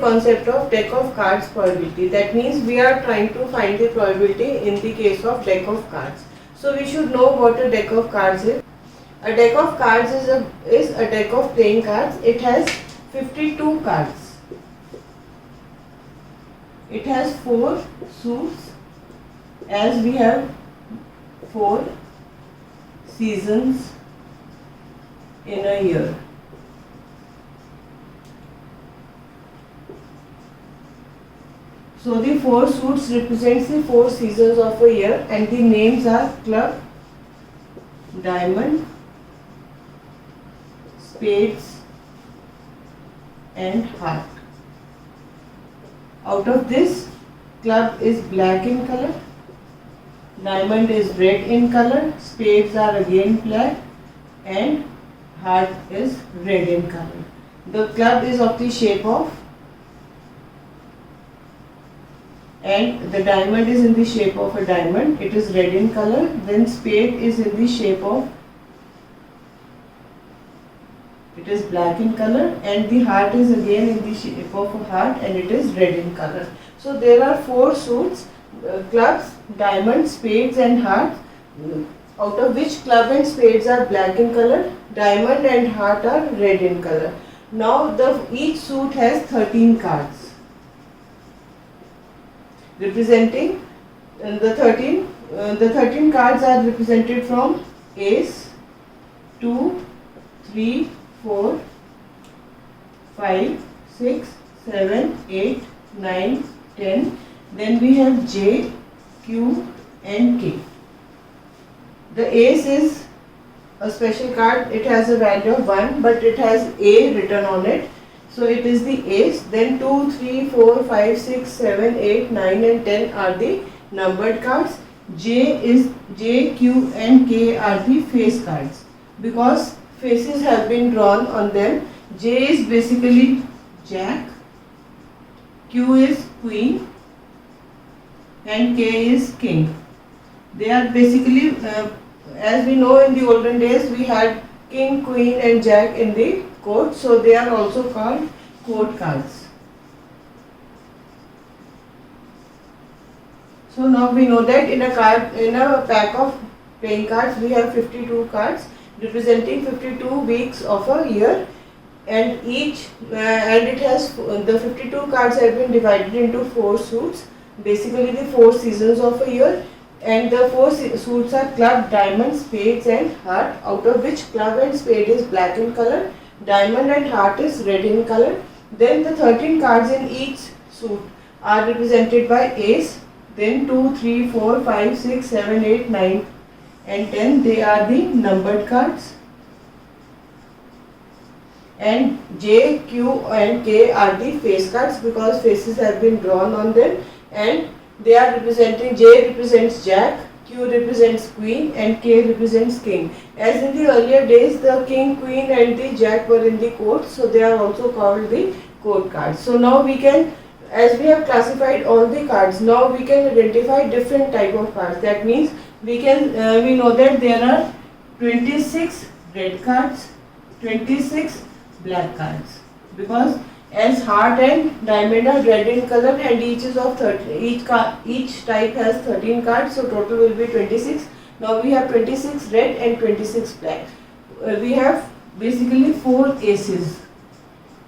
concept of deck of cards probability. That means we are trying to find the probability in the case of deck of cards. So we should know what a deck of cards is. A deck of cards is a deck of playing cards. It has 52 cards. It has 4 suits, as we have 4 seasons in a year. So the 4 suits represents the 4 seasons of a year, and the names are club, diamond, spades and heart. Out of this, club is black in color, diamond is red in color, spades are again black, and heart is red in color. The club is of the shape of, and the diamond is in the shape of a diamond, it is red in color. Then spade is in the shape of, it is black in color, and the heart is again in the shape of a heart, and it is red in color. So there are 4 suits, clubs, diamond, spades and heart, out of which club and spades are black in color, diamond and heart are red in color. Now each suit has 13 cards representing the 13 cards are represented from ace, 2, 3, 4, 5, 6, 7, 8, 9, 10. Then we have J, Q and K. The ace is a special card. It has a value of 1, but it has A written on it. So it is the ace. Then 2, 3, 4, 5, 6, 7, 8, 9 and 10 are the numbered cards. J, Q and K are the face cards. Because faces have been drawn on them. J is basically Jack, Q is Queen and K is King. They are basically, as we know, in the olden days we had King, Queen and Jack in the court, so they are also called court cards. So now we know that in a pack of playing cards we have 52 cards representing 52 weeks of a year, and it has the 52 cards have been divided into 4 suits, basically the 4 seasons of a year, and the 4 suits are club, diamond, spades and heart, out of which club and spade is black in color, diamond and heart is red in color. Then the 13 cards in each suit are represented by ace, then 2, 3, 4, 5, 6, 7, 8, 9 and 10, they are the numbered cards. And J, Q and K are the face cards because faces have been drawn on them, and they are representing, J represents Jack, Q represents Queen and K represents King. As in the earlier days the King, Queen and the Jack were in the court, so they are also called the court cards. So now we can, as we have classified all the cards, now we can identify different type of cards. That means we know that there are 26 red cards, 26 black cards, because as heart and diamond are red in color and each is of 30, each type has 13 cards, so total will be 26. Now we have 26 red and 26 black. We have basically 4 aces,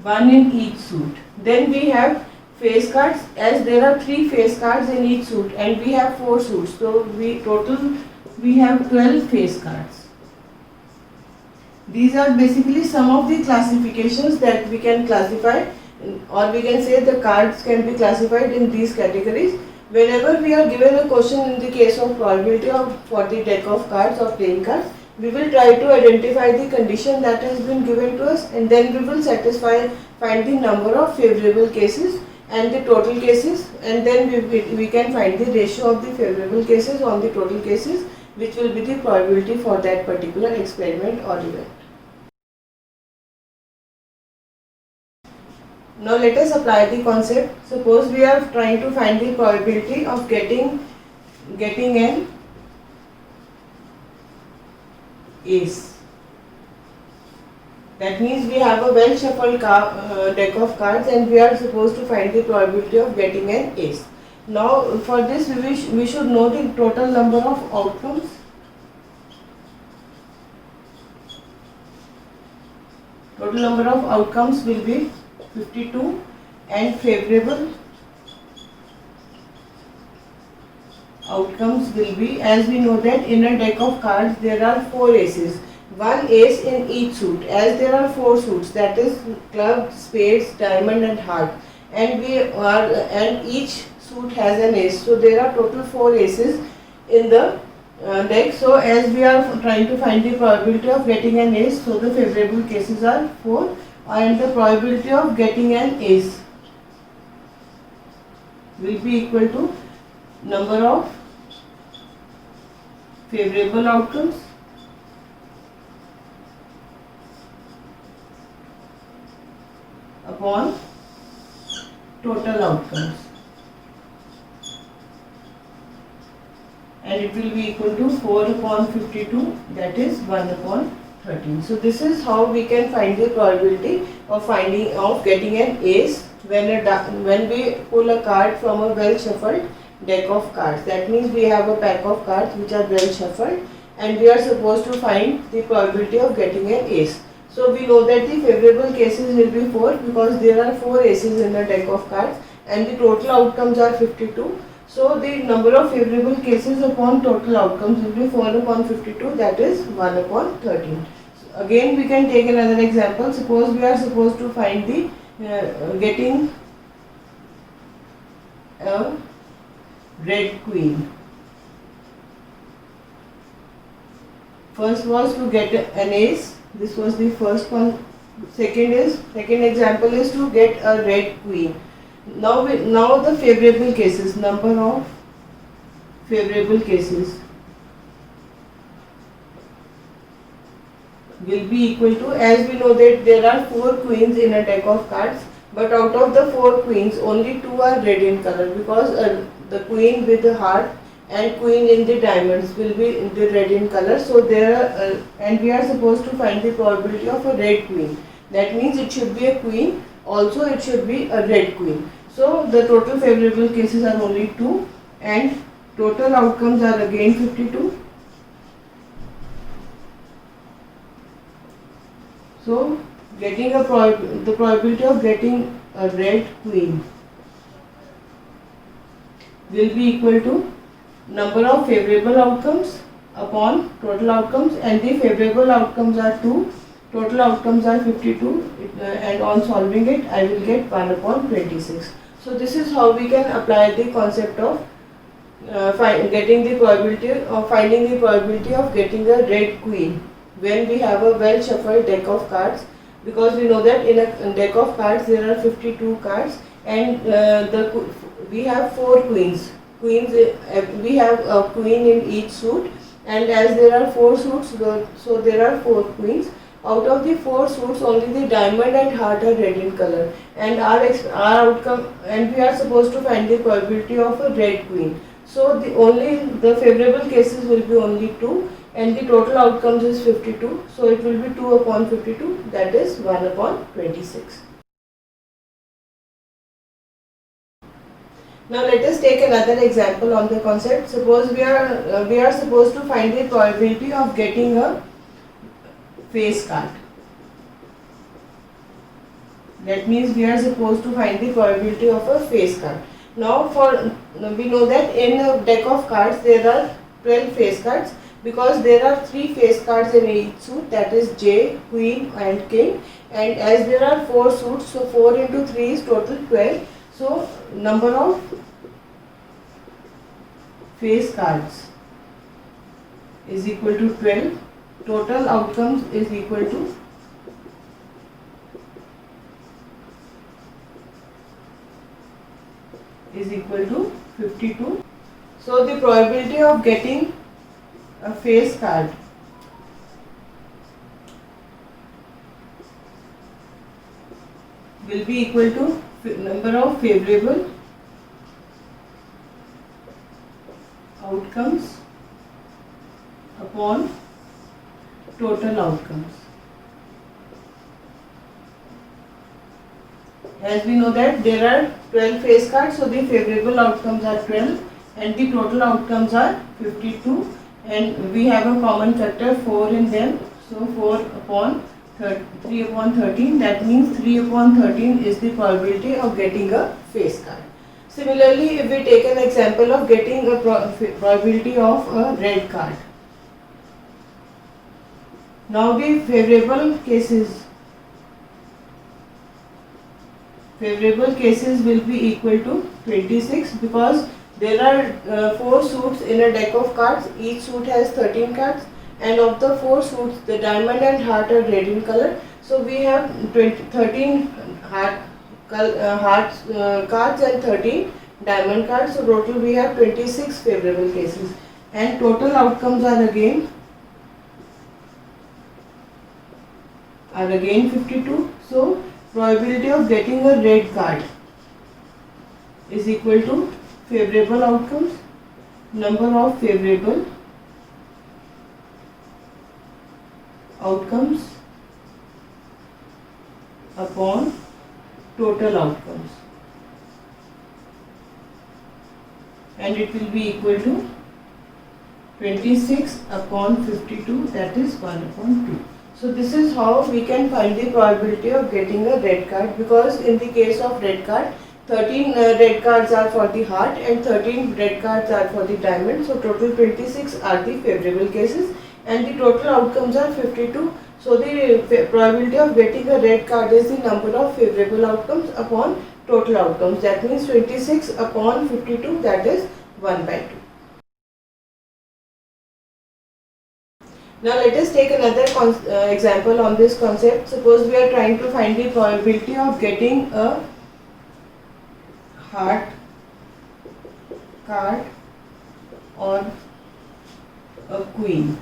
1 in each suit. Then we have face cards, as there are 3 face cards in each suit and we have 4 suits, so we have 12 face cards. These are basically some of the classifications that we can classify, or we can say the cards can be classified in these categories. Whenever we are given a question in the case of probability for the deck of cards or playing cards, we will try to identify the condition that has been given to us, and then we will find the number of favorable cases and the total cases, and then we can find the ratio of the favorable cases on the total cases, which will be the probability for that particular experiment or event. Now let us apply the concept. Suppose we are trying to find the probability of getting an ace. That means we have a well shuffled deck of cards and we are supposed to find the probability of getting an ace. Now for this we should know the total number of outcomes. Total number of outcomes will be 52 and favorable outcomes will be, as we know that in a deck of cards there are 4 aces. One ace in each suit, as there are 4 suits, that is club, spades, diamond and heart, and each suit has an ace, so there are total 4 aces in the deck. So as we are trying to find the probability of getting an ace, so the favorable cases are 4 and the probability of getting an ace will be equal to number of favorable outcomes upon total outcomes, and it will be equal to 4 upon 52, that is 1 upon 13. So this is how we can find the probability of getting an ace when we pull a card from a well shuffled deck of cards. That means we have a pack of cards which are well shuffled and we are supposed to find the probability of getting an ace. So we know that the favorable cases will be 4 because there are 4 aces in a deck of cards and the total outcomes are 52. So the number of favorable cases upon total outcomes will be 4 upon 52, that is 1 upon 13. So again we can take another example. Suppose we are supposed to find the getting a red queen. First was to get an ace. This was the first one. Second example is to get a red queen. Now the favorable cases, number of favorable cases will be equal to, as we know that there are 4 queens in a deck of cards, but out of the 4 queens only 2 are red in color because the queen with the heart and queen in the diamonds will be in the red in color. So and we are supposed to find the probability of a red queen. That means it should be a queen, also it should be a red queen. So the total favorable cases are only 2 and total outcomes are again 52. So getting the probability of getting a red queen will be equal to number of favorable outcomes upon total outcomes, and the favorable outcomes are 2, total outcomes are 52, and on solving it I will get 1 upon 26. So this is how we can apply the concept of finding the probability of getting a red queen when we have a well shuffled deck of cards, because we know that in a deck of cards there are 52 cards and we have 4 queens. We have a queen in each suit, and as there are 4 suits, so there are 4 queens. Out of the 4 suits only the diamond and heart are red in color, and our outcome, and we are supposed to find the probability of a red queen. So the favorable cases will be only 2 and the total outcomes is 52, so it will be 2 upon 52, that is 1 upon 26. Now let us take another example on the concept. Suppose we are supposed to find the probability of getting a face card. That means we are supposed to find the probability of a face card. Now we know that in a deck of cards there are 12 face cards, because there are 3 face cards in each suit, that is J, Queen and King, and as there are 4 suits, so 4 into 3 is total 12. So number of face cards is equal to 12, total outcomes is equal to is equal to 52. So the probability of getting a face card will be equal to number of favorable outcomes upon total outcomes. as we know that there are 12 face cards, so the favorable outcomes are 12 and the total outcomes are 52, and we have a common factor 4 in them, so 4 upon 3 upon 13, that means 3 upon 13 is the probability of getting a face card. Similarly, if we take an example of getting a probability of a red card. Now the favorable cases will be equal to 26 because there are 4 suits in a deck of cards. Each suit has 13 cards, and of the 4 suits, the diamond and heart are red in color. So we have 13 hearts cards and 13 diamond cards. So total we have 26 favorable cases, and total outcomes are again 52. So probability of getting a red card is equal to favorable outcomes, number of favorable outcomes upon total outcomes, and it will be equal to 26 upon 52, that is 1 upon 2. So this is how we can find the probability of getting a red card, because in the case of red card, 13 red cards are for the heart and 13 red cards are for the diamond. So total 26 are the favorable cases and the total outcomes are 52. So the probability of getting a red card is the number of favorable outcomes upon total outcomes. That means 26 upon 52, that is 1 by 2. Now let us take another example on this concept. Suppose we are trying to find the probability of getting a heart card or a queen.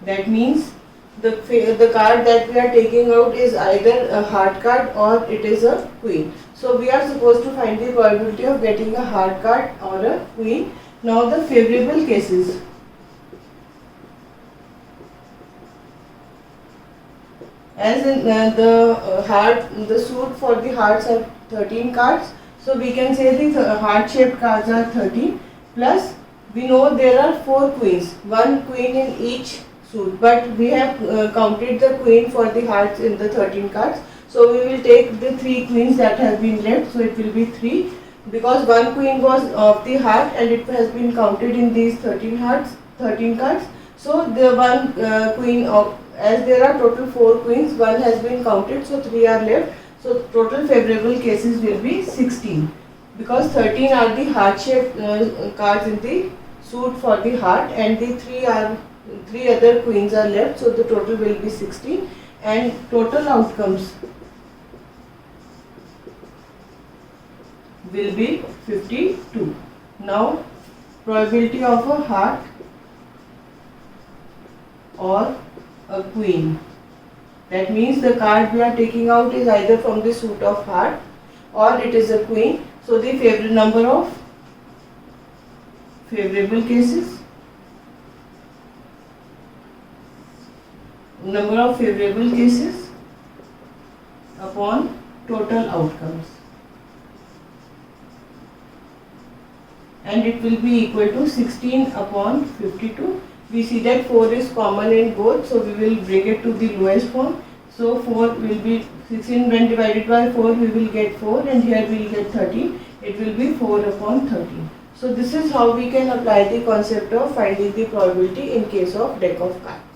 That means the card that we are taking out is either a heart card or it is a queen. So we are supposed to find the probability of getting a heart card or a queen. Now the favorable cases. As in the suit for the hearts are 13 cards, so we can say the heart-shaped cards are 13, plus we know there are 4 queens, 1 queen in each suit, but we have counted the queen for the hearts in the 13 cards, so we will take the 3 queens that have been left, so it will be 3, because 1 queen was of the heart and it has been counted in these 13 cards, so the 1 queen of, as there are total 4 queens, 1 has been counted, so 3 are left. So total favorable cases will be 16, because 13 are the heart-shaped cards in the suit for the heart, and the 3 other queens are left. So the total will be 16, and total outcomes will be 52. Now probability of a heart or a queen. That means the card we are taking out is either from the suit of heart or it is a queen. So the favorite number of favorable cases, upon total outcomes, and it will be equal to 16 upon 52. We see that 4 is common in both, so we will bring it to the lowest form. So 4 will be 16 when divided by 4, we will get 4, and here we will get 13. It will be 4 upon 13. So this is how we can apply the concept of finding the probability in case of deck of cards.